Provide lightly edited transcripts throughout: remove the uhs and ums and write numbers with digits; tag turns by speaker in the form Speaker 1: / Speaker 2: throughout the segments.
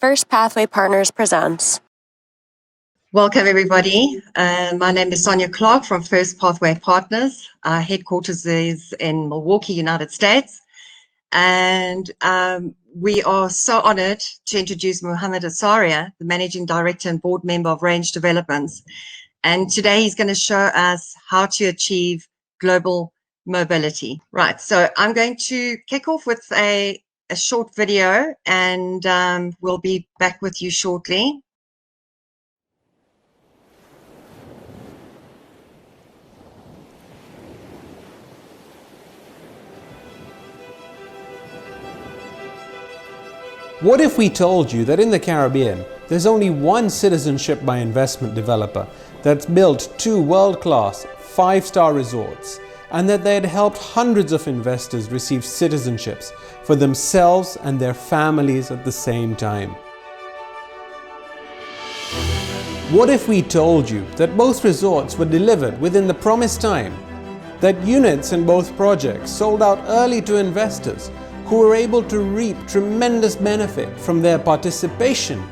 Speaker 1: First Pathway Partners presents.
Speaker 2: Welcome, everybody. My name is Sonia Clark from First Pathway Partners. Our headquarters is in Milwaukee, United States. And we are so honored to introduce Mohammed Asaria, the Managing Director and Board Member of Range Developments. And today he's going to show us how to achieve global mobility. Right, so I'm going to kick off with a short video, and we'll be back with you shortly.
Speaker 3: What if we told you that in the Caribbean, there's only one citizenship by investment developer that's built 2 world-class 5-star resorts, and that they had helped hundreds of investors receive citizenships for themselves and their families at the same time? What if we told you that both resorts were delivered within the promised time, that units in both projects sold out early to investors who were able to reap tremendous benefit from their participation,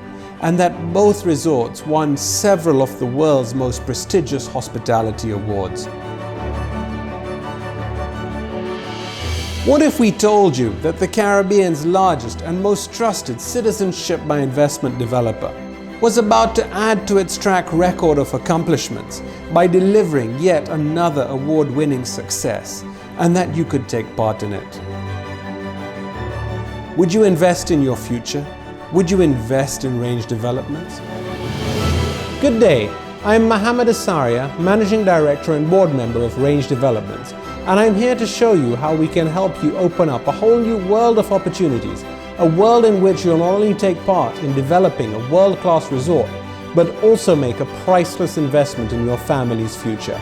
Speaker 3: and that both resorts won several of the world's most prestigious hospitality awards? What if we told you that the Caribbean's largest and most trusted citizenship by investment developer was about to add to its track record of accomplishments by delivering yet another award-winning success, and that you could take part in it? Would you invest in your future? Would you invest in Range Developments? Good day, I'm Mohammed Asaria, Managing Director and Board Member of Range Developments, and I'm here to show you how we can help you open up a whole new world of opportunities, a world in which you'll not only take part in developing a world-class resort, but also make a priceless investment in your family's future.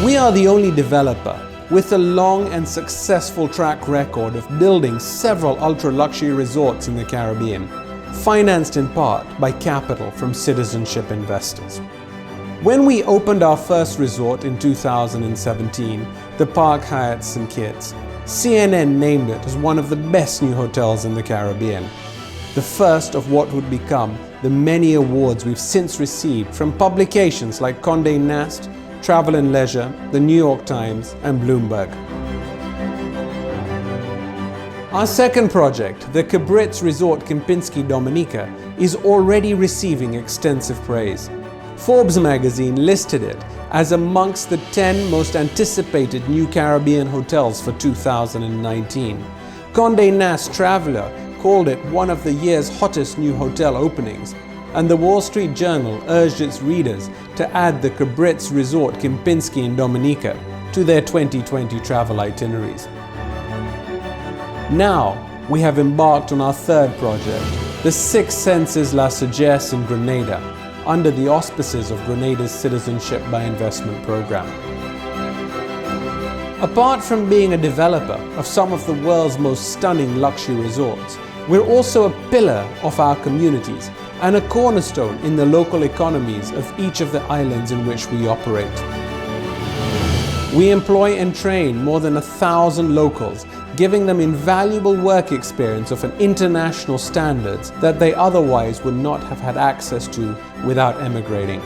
Speaker 3: We are the only developer with a long and successful track record of building several ultra-luxury resorts in the Caribbean, financed in part by capital from citizenship investors. When we opened our first resort in 2017, the Park Hyatt St. Kitts, CNN named it as one of the best new hotels in the Caribbean, the first of what would become the many awards we've since received from publications like Condé Nast, Travel and Leisure, the New York Times, and Bloomberg. Our second project, the Cabritz Resort Kempinski Dominica, is already receiving extensive praise. Forbes magazine listed it as amongst the 10 most anticipated new Caribbean hotels for 2019. Condé Nast Traveler called it one of the year's hottest new hotel openings, and the Wall Street Journal urged its readers to add the Cabritz Resort Kempinski in Dominica to their 2020 travel itineraries. Now, we have embarked on our third project, the Six Senses La Sagesse in Grenada, under the auspices of Grenada's Citizenship by Investment program. Apart from being a developer of some of the world's most stunning luxury resorts, we're also a pillar of our communities and a cornerstone in the local economies of each of the islands in which we operate. We employ and train more than 1,000 locals, giving them invaluable work experience of an international standards that they otherwise would not have had access to without emigrating.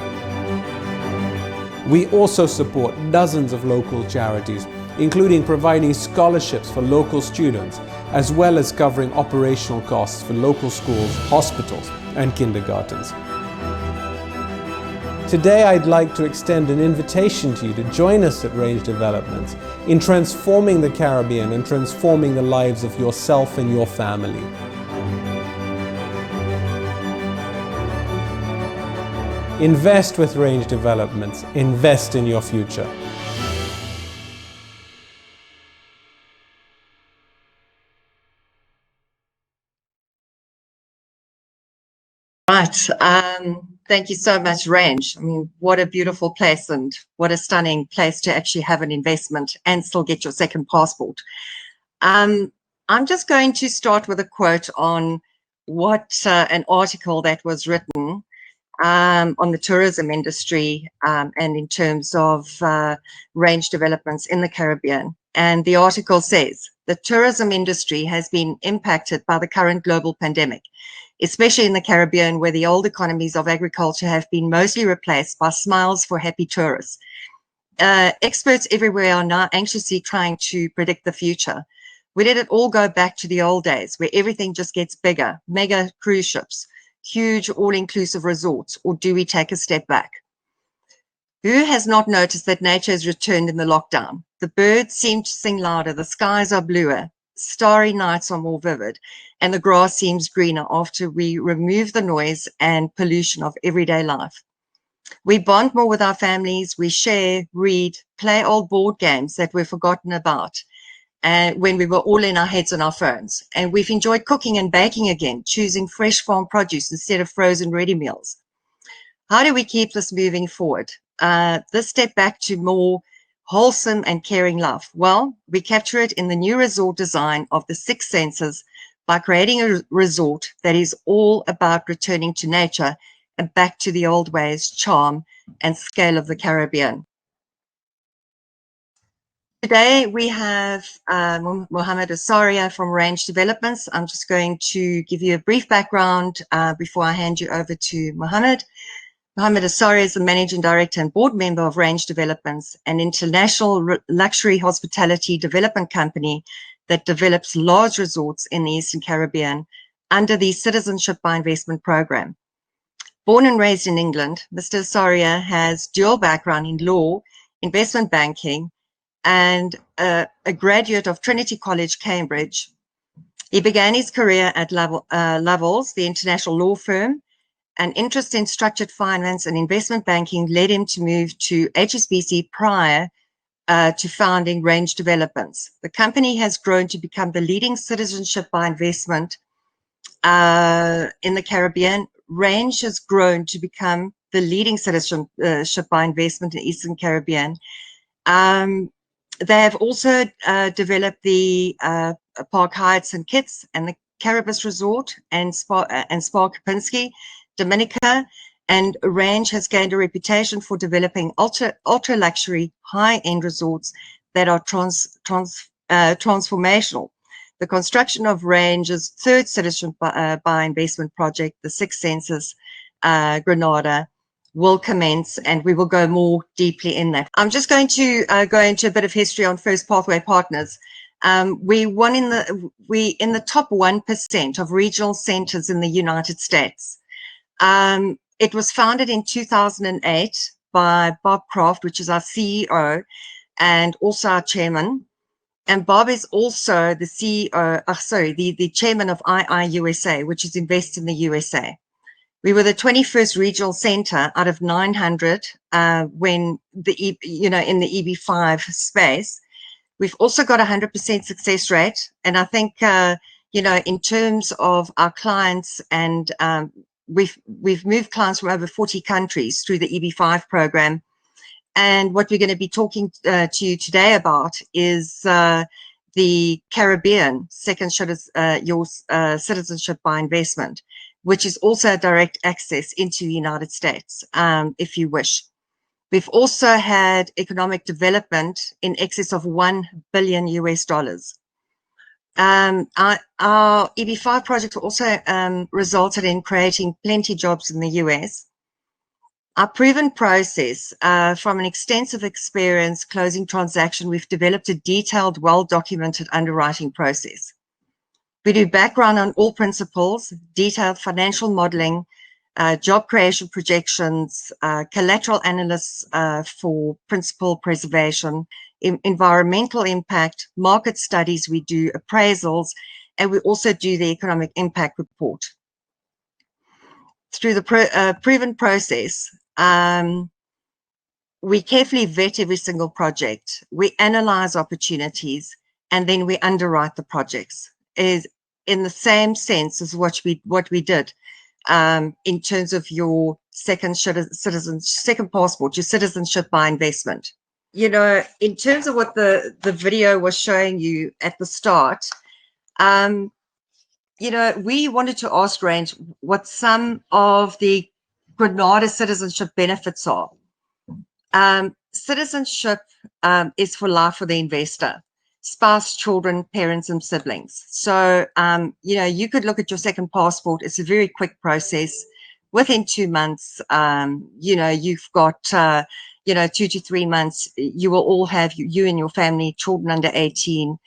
Speaker 3: We also support dozens of local charities, including providing scholarships for local students, as well as covering operational costs for local schools, hospitals, and kindergartens. Today, I'd like to extend an invitation to you to join us at Range Developments in transforming the Caribbean and transforming the lives of yourself and your family. Invest with Range Developments. Invest in your future.
Speaker 2: Right. Thank you so much, Range. I mean, what a beautiful place and what a stunning place to actually have an investment and still get your second passport. I'm just going to start with a quote on what an article that was written on the tourism industry and in terms of Range Developments in the Caribbean. And the article says, the tourism industry has been impacted by the current global pandemic, especially in the Caribbean, where the old economies of agriculture have been mostly replaced by smiles for happy tourists. Experts everywhere are now anxiously trying to predict the future. Where did it all go back to the old days, where everything just gets bigger, mega cruise ships, huge all-inclusive resorts, or do we take a step back? Who has not noticed that nature has returned in the lockdown? The birds seem to sing louder, the skies are bluer, starry nights are more vivid, and the grass seems greener after we remove the noise and pollution of everyday life. We bond more with our families, we share, read, play old board games that we've forgotten about when we were all in our heads on our phones. And we've enjoyed cooking and baking again, choosing fresh farm produce instead of frozen ready meals. How do we keep this moving forward? This step back to more wholesome and caring love. Well, we capture it in the new resort design of the Six Senses by creating a resort that is all about returning to nature and back to the old ways, charm, and scale of the Caribbean. Today we have Mohammed Asaria from Range Developments. I'm just going to give you a brief background before I hand you over to Mohammed. Mohammed Asaria is the Managing Director and Board Member of Range Developments, an international luxury hospitality development company that develops large resorts in the Eastern Caribbean under the Citizenship by Investment program. Born and raised in England, Mr. Asaria has dual background in law, investment banking, and a graduate of Trinity College, Cambridge. He began his career at Lovells, the international law firm. An interest in structured finance and investment banking led him to move to HSBC prior to founding Range Developments. The company has grown to become the leading citizenship by investment in the Caribbean. Range has grown to become the leading citizenship by investment in Eastern Caribbean. They have also developed the Park Hyatt St. Kitts and the Caribus Resort and Spa Kempinski, Dominica, and Range has gained a reputation for developing ultra luxury high-end resorts that are transformational. The construction of Range's third citizenship by investment project, the Six Senses Grenada, will commence, and we will go more deeply in that. I'm just going to go into a bit of history on First Pathway Partners. We in the top 1% of regional centers in the United States. It was founded in 2008 by Bob Kraft, which is our CEO and also our chairman. And Bob is also the CEO, the chairman of IIUSA, which is Invest in the USA. We were the 21st regional center out of 900 when in the EB5 space. We've also got a 100% success rate. And I think, in terms of our clients, and we've moved clients from over 40 countries through the EB5 program. And what we're going to be talking to you today about is the Caribbean your citizenship by investment, which is also direct access into the United States, if you wish. We've also had economic development in excess of $1 billion US. Our EB5 project also resulted in creating plenty jobs in the US. Our proven process, from an extensive experience closing transaction, we've developed a detailed, well-documented underwriting process. We do background on all principles, detailed financial modeling, job creation projections, collateral analysis for principal preservation, environmental impact, market studies, we do appraisals, and we also do the economic impact report. Through the proven process, we carefully vet every single project. We analyze opportunities, and then we underwrite the projects. Is in the same sense as what we did in terms of your second passport, your citizenship by investment. In terms of what the video was showing you at the start, we wanted to ask Range what some of the Grenada citizenship benefits are. Citizenship is for life for the investor. spouse, children, parents, and siblings. So, you know, you could look at your second passport. It's a very quick process. Within 2 months, you know, you've got, you know, 2 to 3 months, you will all have, you and your family, children under 18,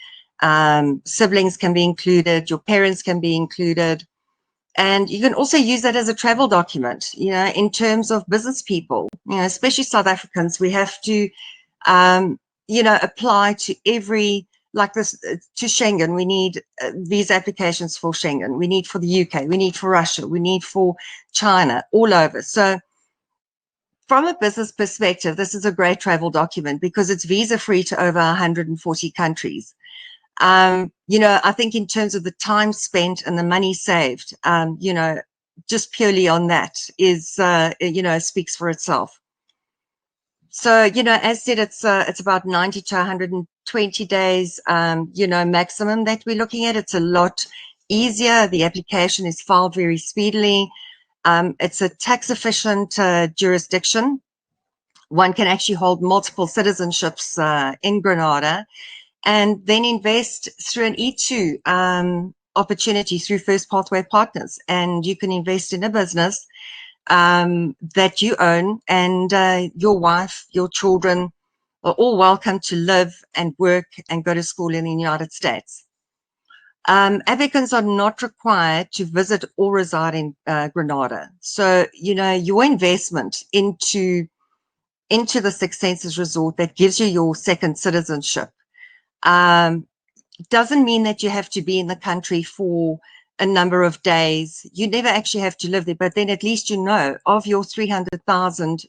Speaker 2: siblings can be included, your parents can be included. And you can also use that as a travel document, you know, in terms of business people, you know, especially South Africans, we have to, you know, apply to every, like this, to Schengen. We need visa applications for Schengen. We need for the UK. We need for Russia. We need for China, all over. So from a business perspective, this is a great travel document because it's visa free to over 140 countries. You know, I think in terms of the time spent and the money saved, you know, just purely on that is, you know, speaks for itself. So, you know, as said, it's about 90 to 120 days, you know, maximum that we're looking at. It's a lot easier. The application is filed very speedily. It's a tax efficient jurisdiction. One can actually hold multiple citizenships in Grenada, and then invest through an E2 opportunity through First Pathway Partners. And you can invest in a business that you own, and your wife, your children are all welcome to live and work and go to school in the United States. Applicants are not required to visit or reside in Grenada. So, you know, your investment into the Six Senses Resort that gives you your second citizenship doesn't mean that you have to be in the country for a number of days. You never actually have to live there, but then at least you know of your 300,000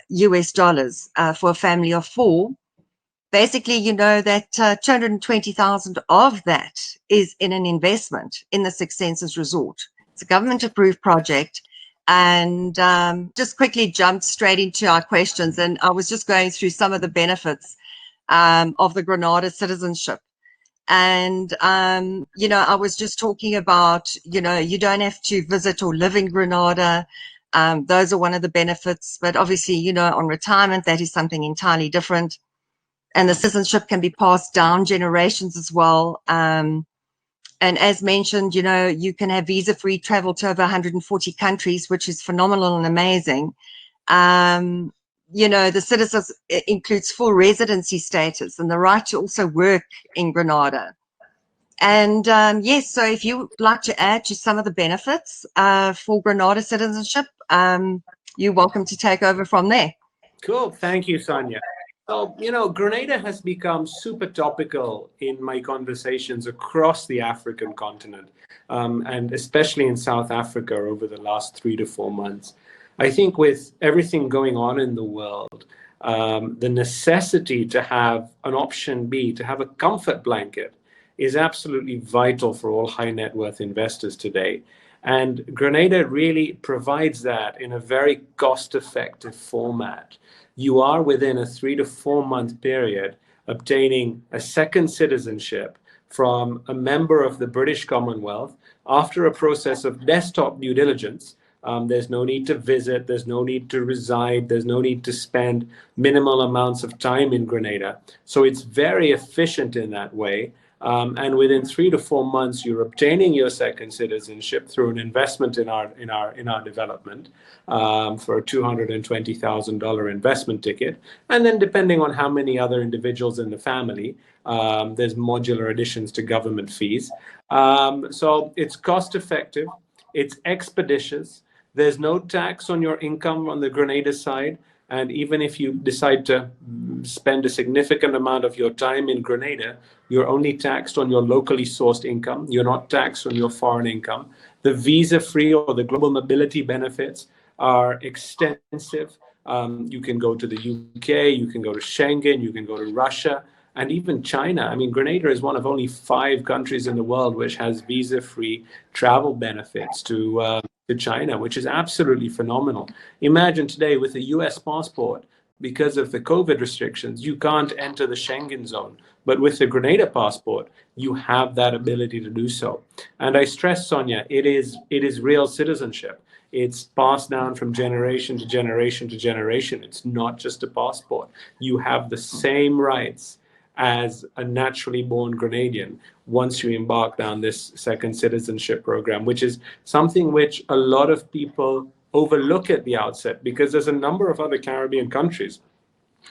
Speaker 2: US dollars for a family of 4. Basically, you know that 220,000 of that is in an investment in the Six Senses Resort. It's a government-approved project. And just quickly jumped straight into our questions. And I was just going through some of the benefits of the Grenada citizenship. And, you know, I was just talking about, you know, you don't have to visit or live in Grenada. Those are one of the benefits. But obviously, you know, on retirement, that is something entirely different. And the citizenship can be passed down generations as well. And as mentioned, you know, you can have visa-free travel to over 140 countries, which is phenomenal and amazing. You know, the citizens includes full residency status and the right to also work in Grenada. And yes, so if you would like to add to some of the benefits for Grenada citizenship, you're welcome to take over from there.
Speaker 3: Cool. Thank you, Sonia. So, you know, Grenada has become super topical in my conversations across the African continent, and especially in South Africa over the last 3 to 4 months. I think with everything going on in the world, the necessity to have an option B, to have a comfort blanket, is absolutely vital for all high net worth investors today. And Grenada really provides that in a very cost-effective format. You are within a 3 to 4 month period obtaining a second citizenship from a member of the British Commonwealth after a process of desktop due diligence. There's no need to visit, there's no need to reside, there's no need to spend minimal amounts of time in Grenada. So it's very efficient in that way. And within 3 to 4 months, you're obtaining your second citizenship through an investment in our development for a $220,000 investment ticket. And then depending on how many other individuals in the family, there's modular additions to government fees. So it's cost effective, it's expeditious. There's no tax on your income on the Grenada side. And even if you decide to spend a significant amount of your time in Grenada, you're only taxed on your locally sourced income. You're not taxed on your foreign income. The visa-free or the global mobility benefits are extensive. You can go to the UK, you can go to Schengen, you can go to Russia, and even China. I mean, Grenada is one of only 5 countries in the world which has visa-free travel benefits to China, which is absolutely phenomenal. Imagine today with a US passport, because of the COVID restrictions, you can't enter the Schengen zone. But with the Grenada passport, you have that ability to do so. And I stress, Sonia, it is real citizenship. It's passed down from generation to generation to generation. It's not just a passport. You have the same rights as a naturally born Grenadian once you embark down this second citizenship program, which is something which a lot of people overlook at the outset, because there's a number of other Caribbean countries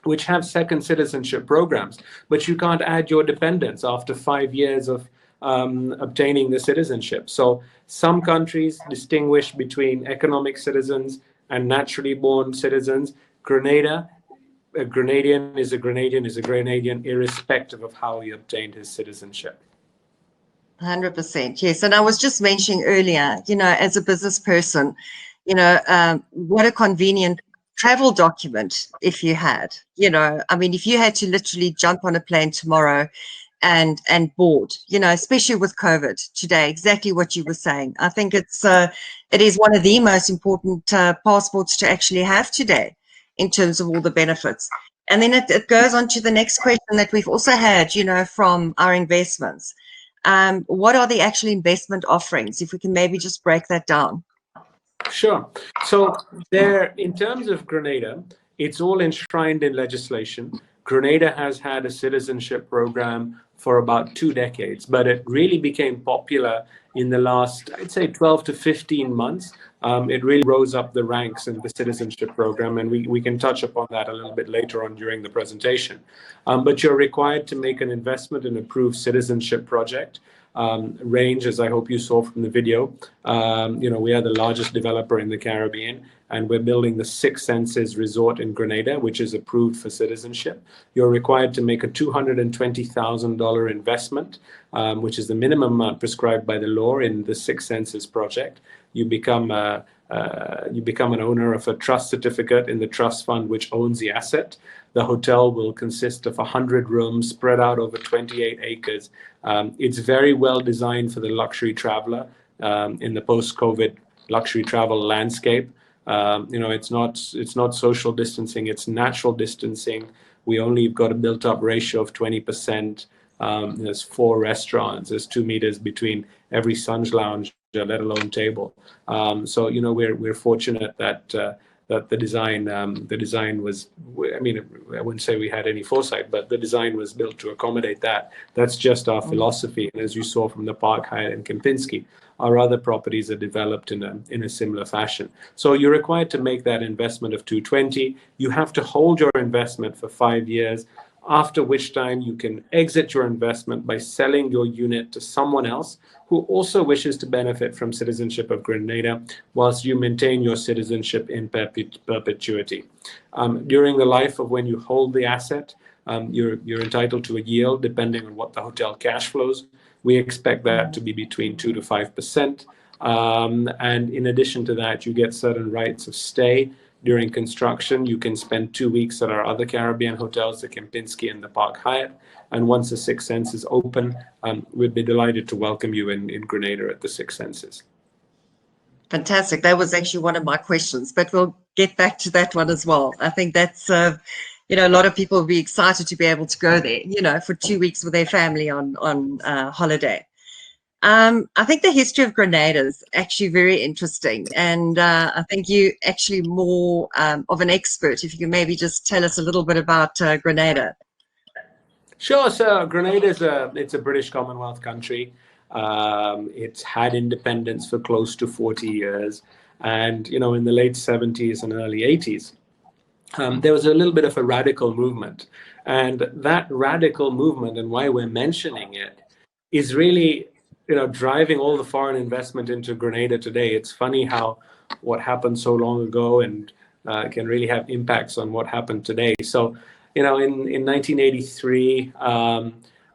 Speaker 3: which have second citizenship programs, but you can't add your dependents after 5 years of obtaining the citizenship. So some countries distinguish between economic citizens and naturally born citizens. Grenada, a Grenadian is a Grenadian is a Grenadian, irrespective of how he obtained his citizenship.
Speaker 2: 100%, yes. And I was just mentioning earlier, as a business person, what a convenient travel document if you had, I mean, if you had to literally jump on a plane tomorrow and board, especially with COVID today, exactly what you were saying. I think it is one of the most important passports to actually have today in terms of all the benefits. And then it goes on to the next question that we've also had, from our investments. What are the actual investment offerings? If we can maybe just break that down.
Speaker 3: Sure. So there, in terms of Grenada, it's all enshrined in legislation. Grenada has had a citizenship program for about 2 decades, but it really became popular in the last, I'd say, 12 to 15 months. It really rose up the ranks in the citizenship program, and we can touch upon that a little bit later on during the presentation. But you're required to make an investment in an approved citizenship project. Range, as I hope you saw from the video, we are the largest developer in the Caribbean, and we're building the Six Senses Resort in Grenada, which is approved for citizenship. You're required to make a $220,000 investment, which is the minimum amount prescribed by the law in the Six Senses project. You become an owner of a trust certificate in the trust fund which owns the asset. The hotel will consist of 100 rooms spread out over 28 acres. It's very well designed for the luxury traveler in the post-COVID luxury travel landscape. It's not social distancing, it's natural distancing. We only got a built-up ratio of 20%. There's 4 restaurants. There's 2 meters between every Sun's lounge, let alone table. So we're fortunate that the design was, I mean, I wouldn't say we had any foresight, but the design was built to accommodate that. That's just our philosophy. And as you saw from the Park Hyatt and Kempinski, our other properties are developed in a similar fashion. So you're required to make that investment of 220. You have to hold your investment for 5 years, after which time you can exit your investment by selling your unit to someone else who also wishes to benefit from citizenship of Grenada, whilst you maintain your citizenship in perpetuity. During the life of when you hold the asset, you're entitled to a yield depending on what the hotel cash flows. We expect that to be between 2 to 5%. And in addition to that, you get certain rights of stay. During construction, you can spend 2 weeks at our other Caribbean hotels, the Kempinski and the Park Hyatt. And once the Six Senses open, we'd be delighted to welcome you in Grenada at the Six Senses.
Speaker 2: Fantastic. That was actually one of my questions, but we'll get back to that one as well. I think that's, a lot of people will be excited to be able to go there, for 2 weeks with their family on holiday. I think the history of Grenada is actually very interesting, and I think you actually more of an expert. If you can maybe just tell us a little bit about Grenada.
Speaker 3: Sure. So Grenada it's a British Commonwealth country. It's had independence for close to 40 years, and in the late 70s and early 80s, there was a little bit of a radical movement, and that radical movement, and why we're mentioning it, is really driving all the foreign investment into Grenada today. It's funny how what happened so long ago and can really have impacts on what happened today. So, in 1983,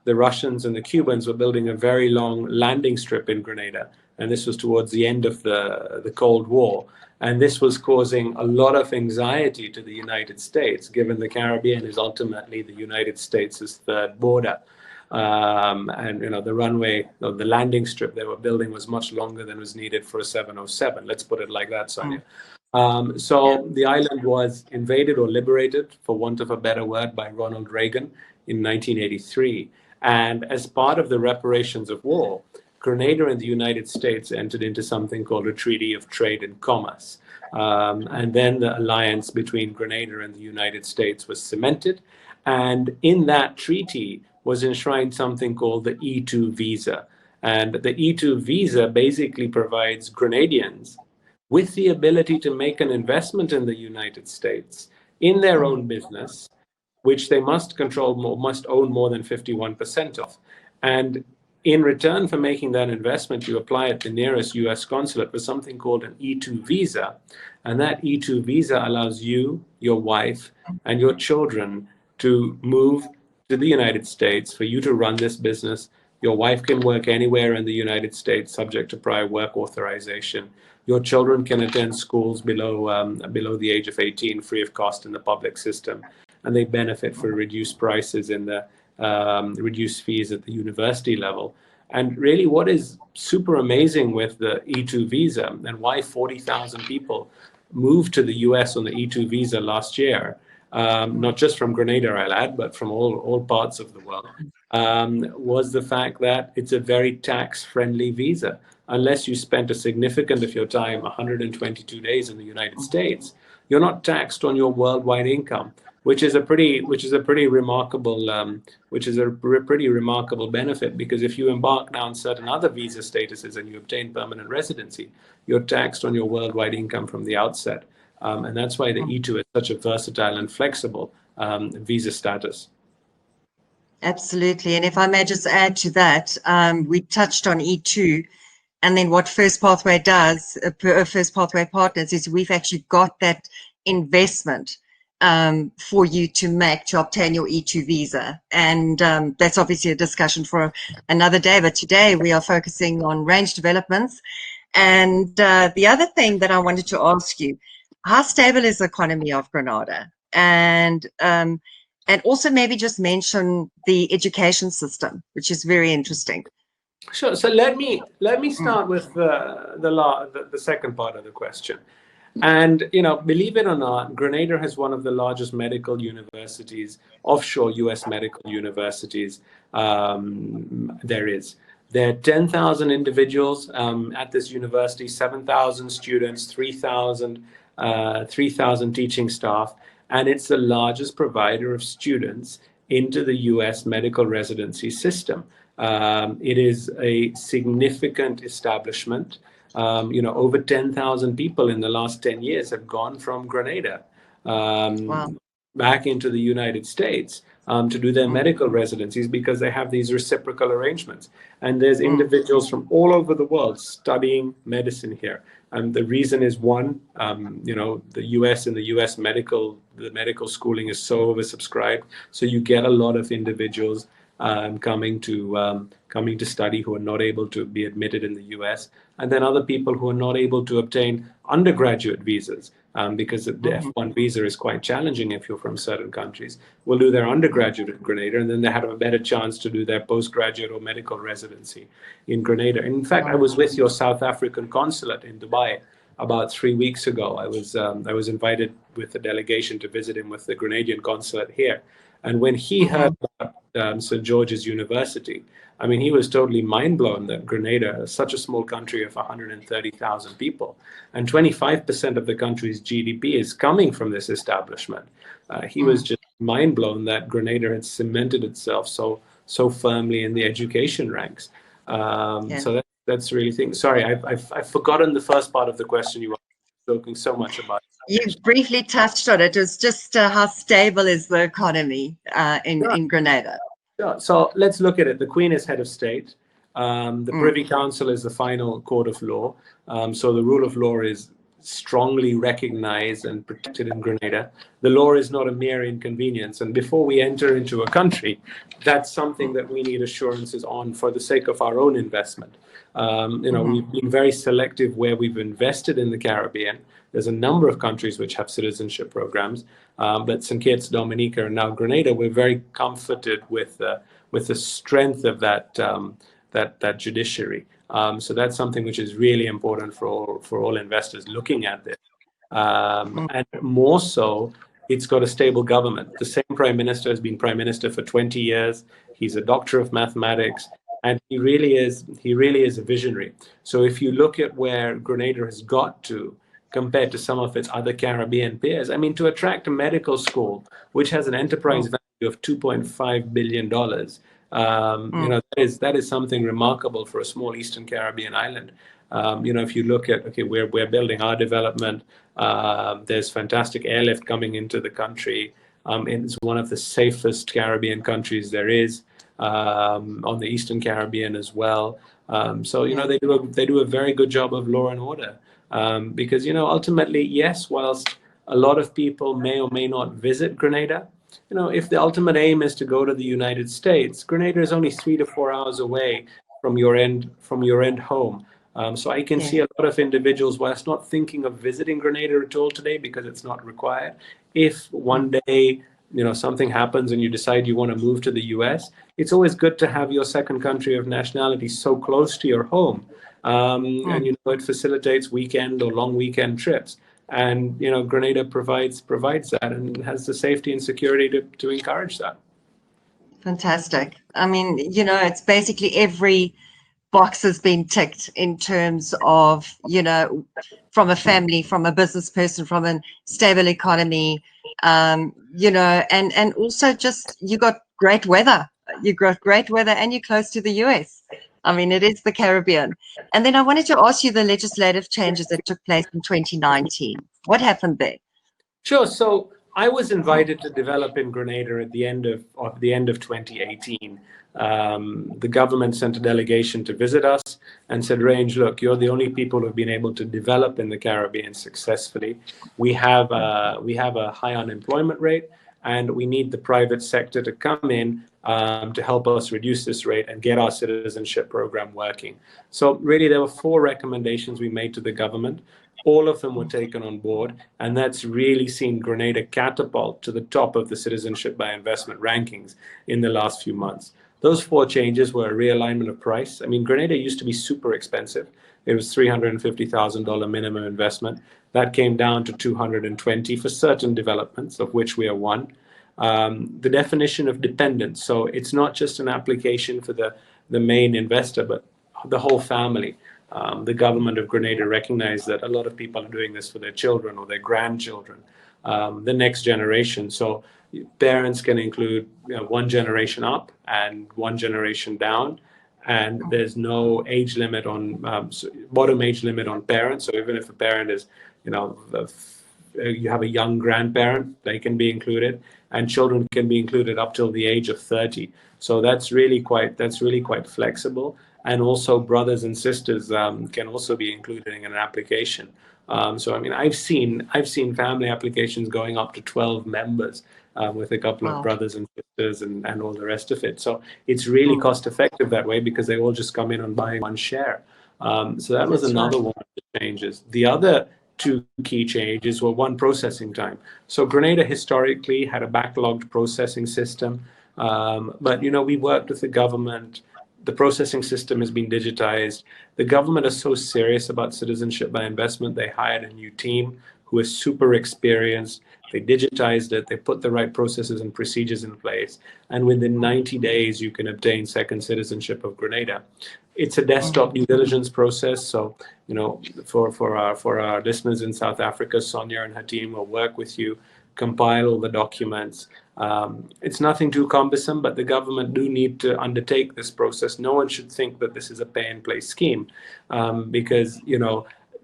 Speaker 3: the Russians and the Cubans were building a very long landing strip in Grenada, and this was towards the end of the Cold War. And this was causing a lot of anxiety to the United States, given the Caribbean is ultimately the United States' third border. And the runway, the landing strip they were building was much longer than was needed for a 707. Let's put it like that, Sonia. So the island was invaded or liberated, for want of a better word, by Ronald Reagan in 1983. And as part of the reparations of war, Grenada and the United States entered into something called a Treaty of Trade and Commerce. And then the alliance between Grenada and the United States was cemented.
Speaker 4: And in that treaty was enshrined something called the E2 visa. And the E2 visa basically provides Grenadians with the ability to make an investment in the United States in their own business, which they must control more, must own more than 51% of. And in return for making that investment, you apply at the nearest US consulate for something called an E2 visa. And that E2 visa allows you, your wife, and your children to move to the United States for you to run this business. Your wife can work anywhere in the United States, subject to prior work authorization. Your children can attend schools below the age of 18, free of cost in the public system, and they benefit for reduced prices in the reduced fees at the university level. And really, what is super amazing with the E2 visa and why 40,000 people moved to the US on the E2 visa last year, not just from Grenada, I'll add, but from all parts of the world, was the fact that it's a very tax-friendly visa. Unless you spent a significant of your time, 122 days in the United States, you're not taxed on your worldwide income, which is a pretty remarkable benefit, because if you embark now on certain other visa statuses and you obtain permanent residency, you're taxed on your worldwide income from the outset. And that's why the E2 is such a versatile and flexible visa status.
Speaker 2: Absolutely. And if I may just add to that, we touched on E2, and then what First Pathway does, First Pathway Partners, is we've actually got that investment for you to make to obtain your E2 visa. And that's obviously a discussion for another day, but today we are focusing on range developments. And the other thing that I wanted to ask you, how stable is the economy of Grenada? And also maybe just mention the education system, which is very interesting.
Speaker 4: Sure. So let me start with the second part of the question. And, believe it or not, Grenada has one of the largest medical universities, offshore US medical universities there is. There are 10,000 individuals at this university, 7,000 students, 3,000 teaching staff, and it's the largest provider of students into the US medical residency system. It is a significant establishment. Over 10,000 people in the last 10 years have gone from Grenada back into the United States to do their medical residencies, because they have these reciprocal arrangements. And there's individuals from all over the world studying medicine here. And the reason is, one, the US and the US medical schooling is so oversubscribed. So you get a lot of individuals coming to study who are not able to be admitted in the US, and then other people who are not able to obtain undergraduate visas because the F1 visa is quite challenging if you're from certain countries, will do their undergraduate in Grenada, and then they have a better chance to do their postgraduate or medical residency in Grenada. In fact, I was with your South African consulate in Dubai about 3 weeks ago. I was invited with a delegation to visit him with the Grenadian consulate here. And when he heard about St. George's University, I mean, he was totally mind blown that Grenada, such a small country of 130,000 people, and 25% of the country's GDP is coming from this establishment. He was just mind blown that Grenada had cemented itself so firmly in the education ranks. So that's really thing. Sorry, I've forgotten the first part of the question. You were talking so much about.
Speaker 2: You briefly touched on it. It's just how stable is the economy in Grenada?
Speaker 4: Sure. So let's look at it. The Queen is head of state. The Privy Council is the final court of law. So the rule of law is strongly recognized and protected in Grenada. The law is not a mere inconvenience. And before we enter into a country, that's something that we need assurances on for the sake of our own investment. We've been very selective where we've invested in the Caribbean. There's a number of countries which have citizenship programs, but St. Kitts, Dominica, and now Grenada, we're very comforted with the strength of that judiciary. So that's something which is really important for all investors looking at this. And more so, it's got a stable government. The same prime minister has been prime minister for 20 years. He's a doctor of mathematics, and he really is a visionary. So if you look at where Grenada has got to compared to some of its other Caribbean peers, I mean, to attract a medical school which has an enterprise value of $2.5 billion. That is something remarkable for a small Eastern Caribbean island. If you look at, okay, we're building our development. There's fantastic airlift coming into the country. It's one of the safest Caribbean countries there is, on the Eastern Caribbean as well. They do a very good job of law and order, because ultimately, yes, whilst a lot of people may or may not visit Grenada, if the ultimate aim is to go to the United States, Grenada is only 3 to 4 hours away from your end home. So I can see a lot of individuals, whilst not thinking of visiting Grenada at all today because it's not required, if one day something happens and you decide you want to move to the US, it's always good to have your second country of nationality so close to your home. And it facilitates weekend or long weekend trips. And Grenada provides that and has the safety and security to encourage that.
Speaker 2: Fantastic. I mean, it's basically every box has been ticked in terms of, from a family, from a business person, from a stable economy, and also just you got great weather. You got great weather and you're close to the US. I mean, it is the Caribbean. And then I wanted to ask you the legislative changes that took place in 2019. What happened there?
Speaker 4: Sure. So I was invited to develop in Grenada at the end of 2018. The government sent a delegation to visit us and said, Range, look, you're the only people who've been able to develop in the Caribbean successfully. We have a high unemployment rate, and we need the private sector to come in to help us reduce this rate and get our citizenship program working. So really, there were 4 recommendations we made to the government. All of them were taken on board, and that's really seen Grenada catapult to the top of the citizenship by investment rankings in the last few months. Those 4 changes were a realignment of price. I mean, Grenada used to be super expensive. It was $350,000 minimum investment. That came down to $220,000 for certain developments, of which we are one. The definition of dependent. So it's not just an application for the main investor, but the whole family. The government of Grenada recognized that a lot of people are doing this for their children or their grandchildren, the next generation. So parents can include 1 generation up and 1 generation down, and there's no age limit on bottom age limit on parents. So even if a parent is, you have a young grandparent, they can be included, and children can be included up till the age of 30. So that's really quite flexible. And also brothers and sisters can also be included in an application. So I mean, I've seen family applications going up to 12 members with a couple of brothers and sisters and all the rest of it. So it's really cost effective that way because they all just come in on buying 1 share. So that was another one of the changes. The other 2 key changes were, 1, processing time. So Grenada historically had a backlogged processing system, but we worked with the government. The processing system has been digitized. The government is so serious about citizenship by investment, they hired a new team who is super experienced. They digitized it. They put the right processes and procedures in place. And within 90 days, you can obtain second citizenship of Grenada. It's a desktop due diligence process. So, for our listeners in South Africa, Sonia and her team will work with you, compile all the documents. It's nothing too cumbersome, but the government do need to undertake this process. No one should think that this is a pay-and-play scheme, because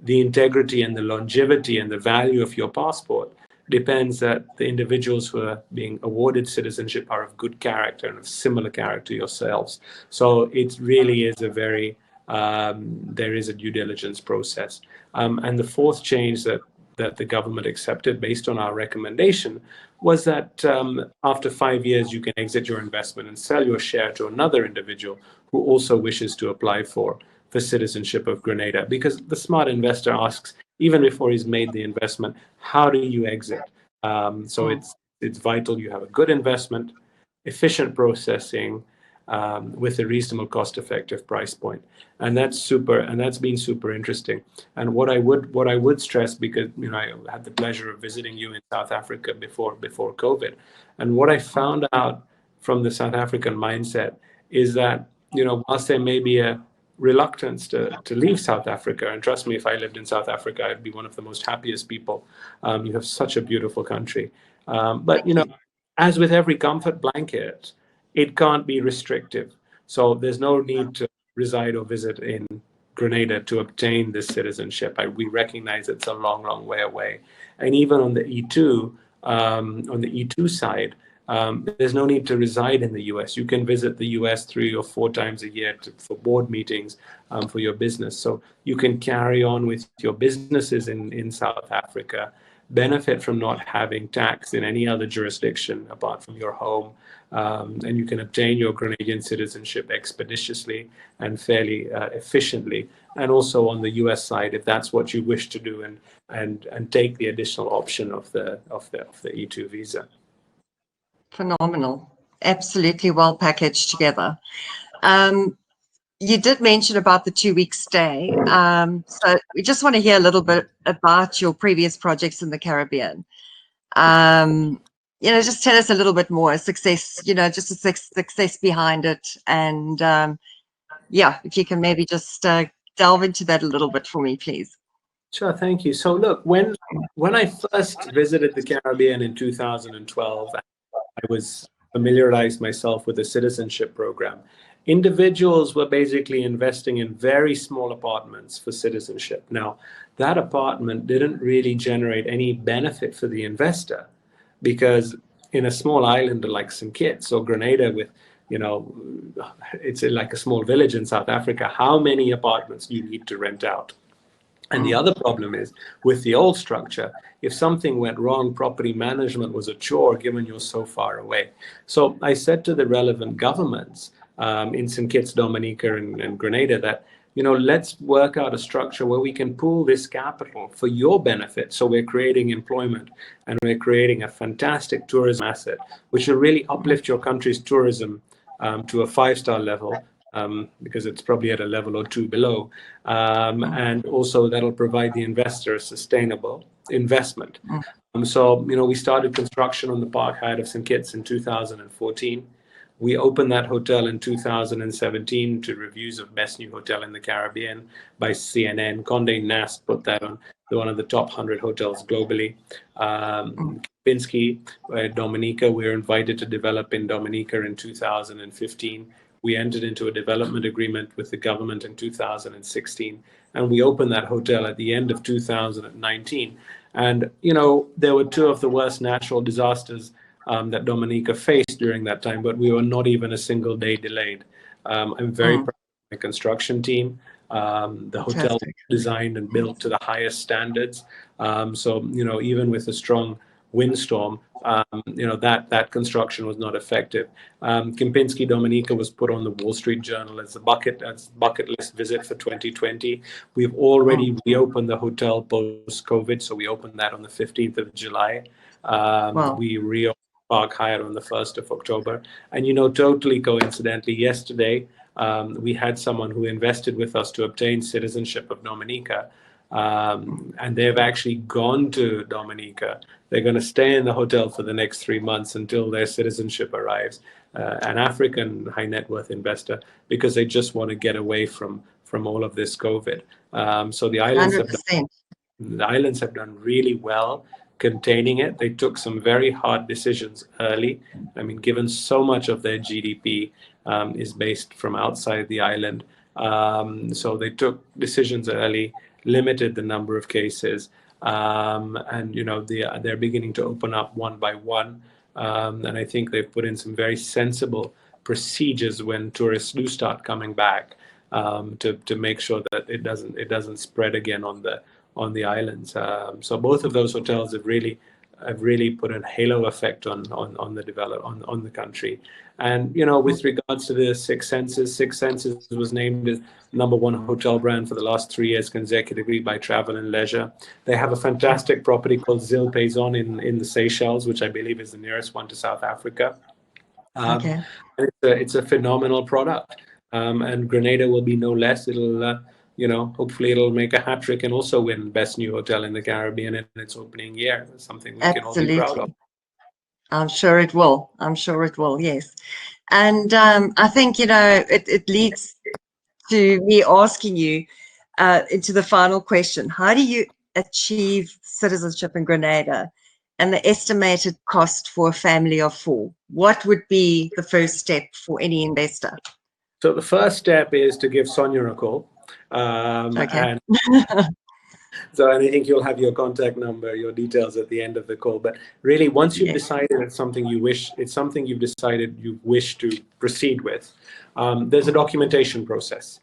Speaker 4: the integrity and the longevity and the value of your passport depends that the individuals who are being awarded citizenship are of good character and of similar character yourselves. So it really is a very there is a due diligence process. And the 4th change that the government accepted based on our recommendation was that after 5 years, you can exit your investment and sell your share to another individual who also wishes to apply for citizenship of Grenada. Because the smart investor asks, even before he's made the investment, how do you exit? So it's vital you have a good investment, efficient processing, with a reasonable cost-effective price point, and that's been super interesting. And what I would stress, because I had the pleasure of visiting you in South Africa before COVID, and what I found out from the South African mindset is that whilst there may be a reluctance to leave South Africa, and trust me, if I lived in South Africa, I'd be one of the most happiest people. You have such a beautiful country, but as with every comfort blanket, it can't be restrictive. So there's no need to reside or visit in Grenada to obtain this citizenship. We recognize it's a long, long way away. And even on the E2 side, there's no need to reside in the US. You can visit the US 3 or 4 times a year for board meetings for your business. So you can carry on with your businesses in South Africa, benefit from not having tax in any other jurisdiction apart from your home, and you can obtain your Grenadian citizenship expeditiously and fairly efficiently. And also on the US side, if that's what you wish to do, and take the additional option of the E2 visa.
Speaker 2: Phenomenal. Absolutely well packaged together. You did mention about the 2-week stay. So we just want to hear a little bit about your previous projects in the Caribbean. Just tell us a little bit more, success, just the success behind it. And if you can maybe just delve into that a little bit for me, please.
Speaker 4: Sure, thank you. So look, when I first visited the Caribbean in 2012, I was familiarized myself with the citizenship program. Individuals were basically investing in very small apartments for citizenship. Now, that apartment didn't really generate any benefit for the investor, because in a small island like St. Kitts or Grenada, with it's like a small village in South Africa, how many apartments do you need to rent out? And the other problem is, with the old structure, if something went wrong, property management was a chore, given you're so far away. So I said to the relevant governments in St. Kitts, Dominica, and Grenada that, let's work out a structure where we can pool this capital for your benefit. So we're creating employment, and we're creating a fantastic tourism asset, which will really uplift your country's tourism to a 5-star level. Because it's probably at a level or 2 below. And also that'll provide the investor a sustainable investment. So, we started construction on the Park Hyatt of St. Kitts in 2014. We opened that hotel in 2017 to reviews of Best New Hotel in the Caribbean by CNN. Condé Nast put that on one of the top 100 hotels globally. Kempinski, Dominica, we were invited to develop in Dominica in 2015. We entered into a development agreement with the government in 2016, and we opened that hotel at the end of 2019. And, there were 2 of the worst natural disasters that Dominica faced during that time, but we were not even a single day delayed. I'm very proud of my construction team. The hotel was designed and built to the highest standards. So, even with a strong windstorm, that construction was not effective. Kempinski Dominica was put on the Wall Street Journal as a bucket list visit for 2020. We've already reopened the hotel post-COVID, so we opened that on the 15th of July. We reopened Park Hyatt on the 1st of October. And, totally coincidentally, yesterday, we had someone who invested with us to obtain citizenship of Dominica. And they've actually gone to Dominica. They're going to stay in the hotel for the next 3 months until their citizenship arrives, an African high net worth investor, because they just want to get away from all of this COVID. So the islands have done really well containing it. They took some very hard decisions early. I mean, given so much of their GDP is based from outside the island. So they took decisions early, limited the number of cases, and they're beginning to open up one by one, and I think they've put in some very sensible procedures when tourists do start coming back, to make sure that it doesn't spread again on the islands. So both of those hotels have really put a halo effect on the country. And with regards to the Six Senses was named as #1 hotel brand for the last 3 years consecutively by Travel and Leisure. They have a fantastic property called Zil Payson in the Seychelles, which I believe is the nearest one to South Africa. It's a phenomenal product, and Grenada will be no less. It'll hopefully it'll make a hat trick and also win Best New Hotel in the Caribbean in its opening year. It's something we can all be proud of.
Speaker 2: I'm sure it will. Yes. And I think, it leads to me asking you into the final question. How do you achieve citizenship in Grenada and the estimated cost for a family of 4, what would be the first step for any investor?
Speaker 4: So the first step is to give Sonia a call.
Speaker 2: Okay.
Speaker 4: And so I think you'll have your contact number, your details at the end of the call. But really, once you've
Speaker 2: Yes.
Speaker 4: decided it's something you've decided you wish to proceed with, there's a documentation process,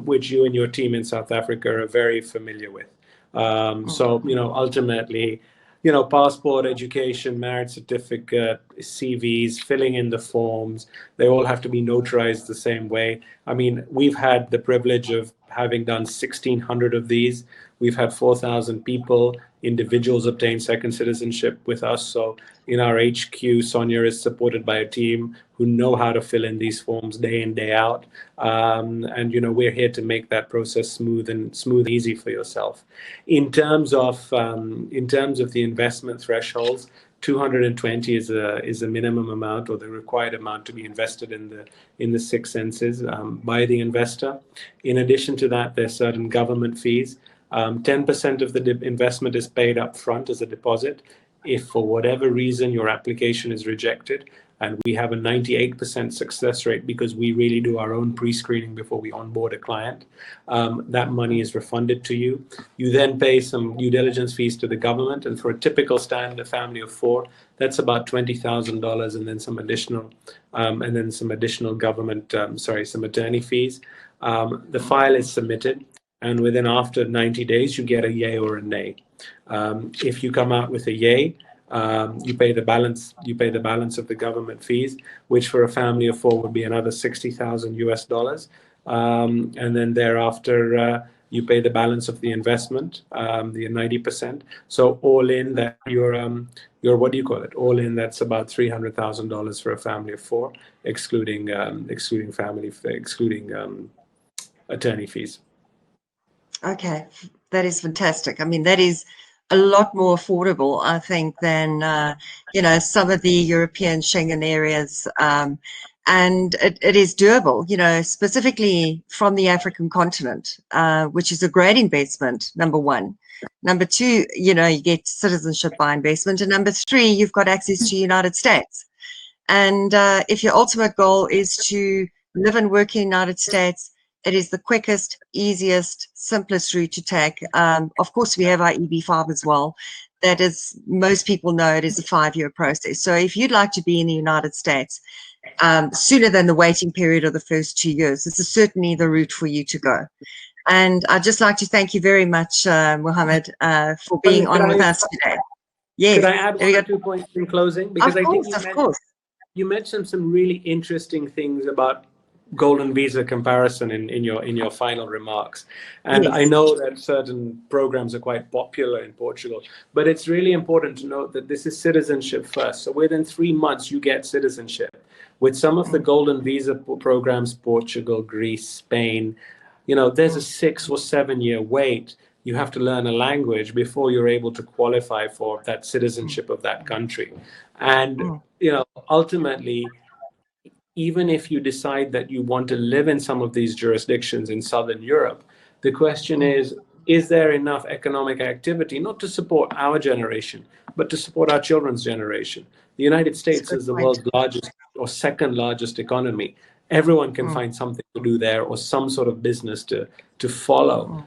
Speaker 4: which you and your team in South Africa are very familiar with. So, ultimately, passport, education, marriage certificate, CVs, filling in the forms, they all have to be notarized the same way. I mean, we've had the privilege of having done 1,600 of these. We've had 4,000 people, individuals obtain second citizenship with us. So in our HQ, Sonia is supported by a team who know how to fill in these forms day in, day out. And we're here to make that process smooth and easy for yourself. In terms of the investment thresholds, 220 is a minimum amount, or the required amount to be invested in the 6 senses by the investor. In addition to that, there's certain government fees. 10% of the investment is paid up front as a deposit. If for whatever reason your application is rejected, and we have a 98% success rate because we really do our own pre-screening before we onboard a client, that money is refunded to you. You then pay some due diligence fees to the government, and for a typical standard family of 4, that's about $20,000, and then some additional government, some attorney fees. The file is submitted, and after 90 days, you get a yay or a nay. If you come out with a yay, you pay the balance. You pay the balance of the government fees, which for a family of 4 would be another $60,000 and then thereafter you pay the balance of the investment, the 90%. So all in, that your what do you call it? All in, that's about $300,000 for a family of 4, excluding attorney fees.
Speaker 2: Okay, that is fantastic. I mean, that is a lot more affordable, I think, than some of the European Schengen areas, and it is doable. Specifically from the African continent, which is a great investment. Number one. Number two, you get citizenship by investment, and number 3, you've got access to the United States. And if your ultimate goal is to live and work in the United States, it is the quickest, easiest, simplest route to take. Of course, we have our EB5 as well. That is, most people know it is a 5-year process. So if you'd like to be in the United States sooner than the waiting period of the first 2 years, this is certainly the route for you to go. And I'd just like to thank you very much, Mohammed, for being on with us today. Yes.
Speaker 4: Could I add 1 or 2 points in closing? Because
Speaker 2: Of course.
Speaker 4: You mentioned some really interesting things about golden visa comparison in your final remarks, and
Speaker 2: Yes.
Speaker 4: I know that certain programs are quite popular in Portugal, but it's really important to note that this is citizenship first. So within 3 months you get citizenship. With some of the golden visa programs, Portugal, Greece, Spain, there's a 6 or 7 year wait. You have to learn a language before you're able to qualify for that citizenship of that country. And ultimately, even if you decide that you want to live in some of these jurisdictions in Southern Europe, the question is there enough economic activity, not to support our generation, but to support our children's generation? The United States is the world's largest or second largest economy. Everyone can find something to do there, or some sort of business to follow.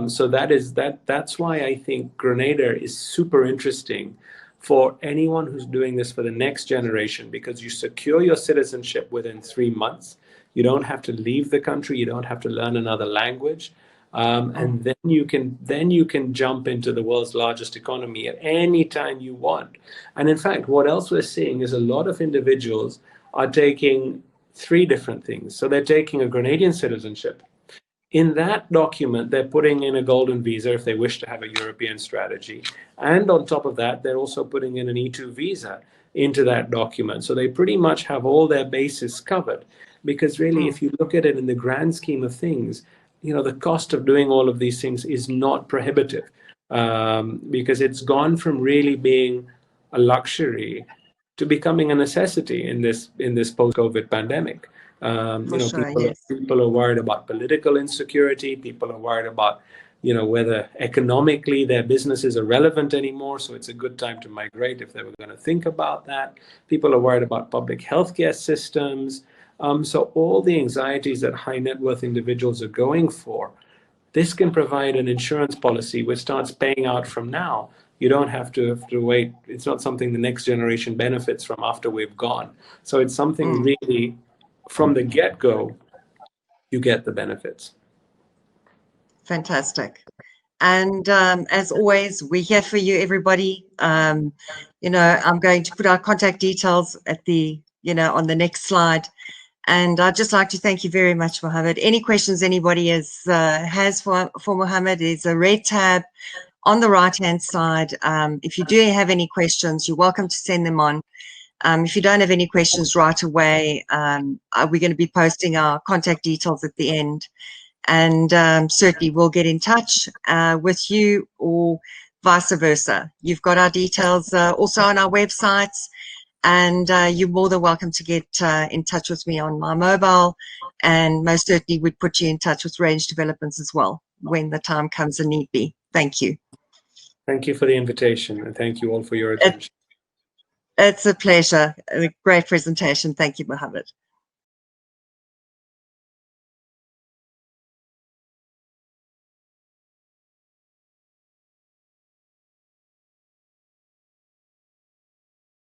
Speaker 4: So that's why I think Grenada is super interesting for anyone who's doing this for the next generation, because you secure your citizenship within 3 months. You don't have to leave the country. You don't have to learn another language. And then you can jump into the world's largest economy at any time you want. And in fact, what else we're seeing is a lot of individuals are taking 3 different things. So they're taking a Grenadian citizenship. In that document, they're putting in a golden visa if they wish to have a European strategy. And on top of that, they're also putting in an E2 visa into that document. So they pretty much have all their bases covered. Because really, if you look at it in the grand scheme of things, the cost of doing all of these things is not prohibitive, because it's gone from really being a luxury to becoming a necessity in this post-COVID pandemic. People are worried about political insecurity. People are worried about whether economically their businesses are relevant anymore. So it's a good time to migrate if they were going to think about that. People are worried about public healthcare systems. So all the anxieties that high net worth individuals are going for, this can provide an insurance policy which starts paying out from now. You don't have to wait. It's not something the next generation benefits from after we've gone. So it's something really from the get-go, you get the benefits.
Speaker 2: Fantastic. And as always, we're here for you, everybody. I'm going to put our contact details at the, on the next slide. And I'd just like to thank you very much, Mohammed. Any questions anybody has for Mohammed, there's a red tab on the right-hand side. If you do have any questions, you're welcome to send them on. If you don't have any questions right away, we're going to be posting our contact details at the end. And certainly we'll get in touch with you or vice versa. You've got our details also on our websites, and you're more than welcome to get in touch with me on my mobile, and most certainly we'd put you in touch with Range Developments as well when the time comes and need be. Thank you.
Speaker 4: Thank you for the invitation, and thank you all for your attention.
Speaker 2: It's a pleasure. A great presentation. Thank you, Mohammed.